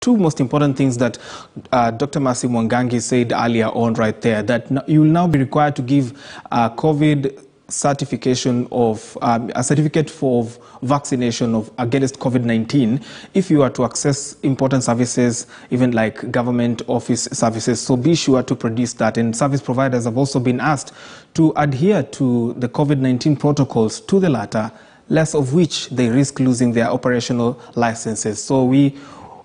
two most important things that Dr. Mercy Mwangangi said earlier on right there, that you will now be required to give COVID certification of a certificate for vaccination against COVID-19 if you are to access important services, even like government office services. So be sure to produce that. And service providers have also been asked to adhere to the COVID-19 protocols to the latter, less of which they risk losing their operational licenses. So we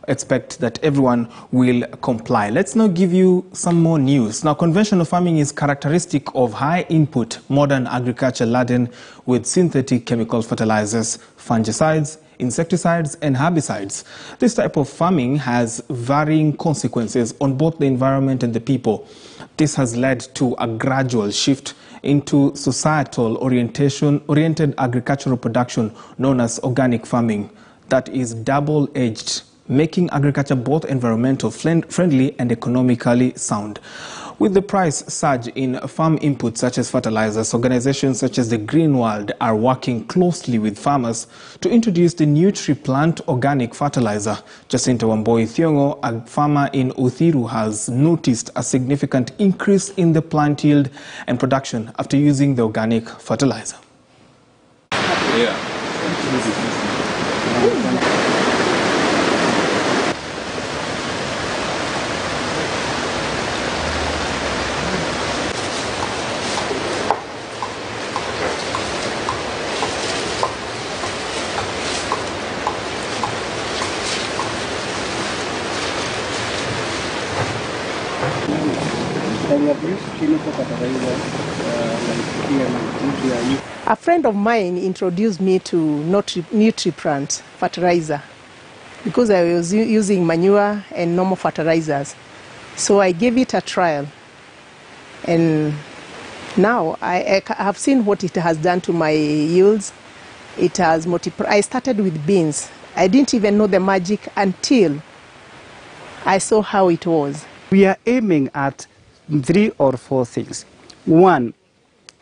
expect that everyone will comply. Let's now give you some more news. Now, conventional farming is characteristic of high input modern agriculture laden with synthetic chemical fertilizers, fungicides, insecticides and herbicides. This type of farming has varying consequences on both the environment and the people. This has led to a gradual shift into societal oriented agricultural production known as organic farming that is double-edged, making agriculture both environmental friendly and economically sound. With the price surge in farm inputs such as fertilizers, organizations such as the Green World are working closely with farmers to introduce the Nutri-Plant organic fertilizer. Jacinta Wamboi Thiongo, a farmer in Uthiru, has noticed a significant increase in the plant yield and production after using the organic fertilizer. A friend of mine introduced me to Nutri-Plant fertilizer because I was using manure and normal fertilizers. So I gave it a trial, and now I have seen what it has done to my yields. It has multiplied. I started with beans. I didn't even know the magic until I saw how it was. We are aiming at 3 or 4 things. One,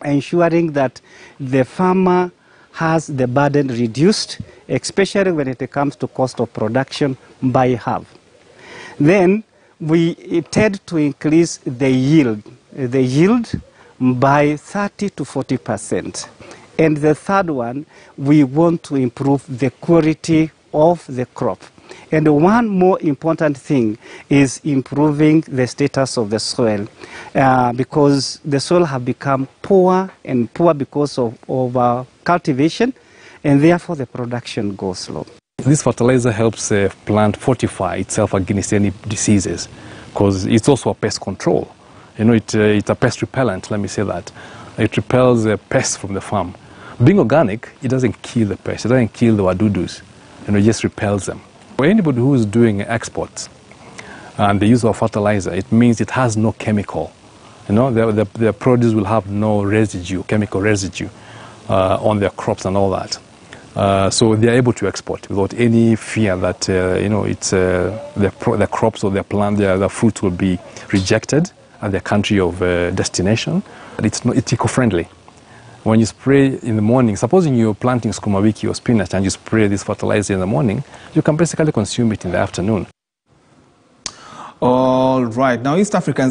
ensuring that the farmer has the burden reduced, especially when it comes to cost of production, by half. Then we intend to increase the yield by 30 to 40%. And the third one, we want to improve the quality of the crop. And one more important thing is improving the status of the soil, because the soil have become poor because of cultivation, and therefore the production goes low. This fertilizer helps the plant fortify itself against any diseases, because it's also a pest control. You know, it's a pest repellent, let me say that. It repels the pests from the farm. Being organic, it doesn't kill the pests, it doesn't kill the wadudus, you know, it just repels them. For anybody who is doing exports and the use of fertilizer, it means it has no chemical. You know, the produce will have no residue, chemical residue on their crops and all that. So they are able to export without any fear that you know, it's the crops or their plant, their fruit will be rejected at their country of destination. It's eco-friendly. When you spray in the morning, supposing you're planting sukuma wiki or spinach and you spray this fertilizer in the morning, you can basically consume it in the afternoon. All right. Now, East Africans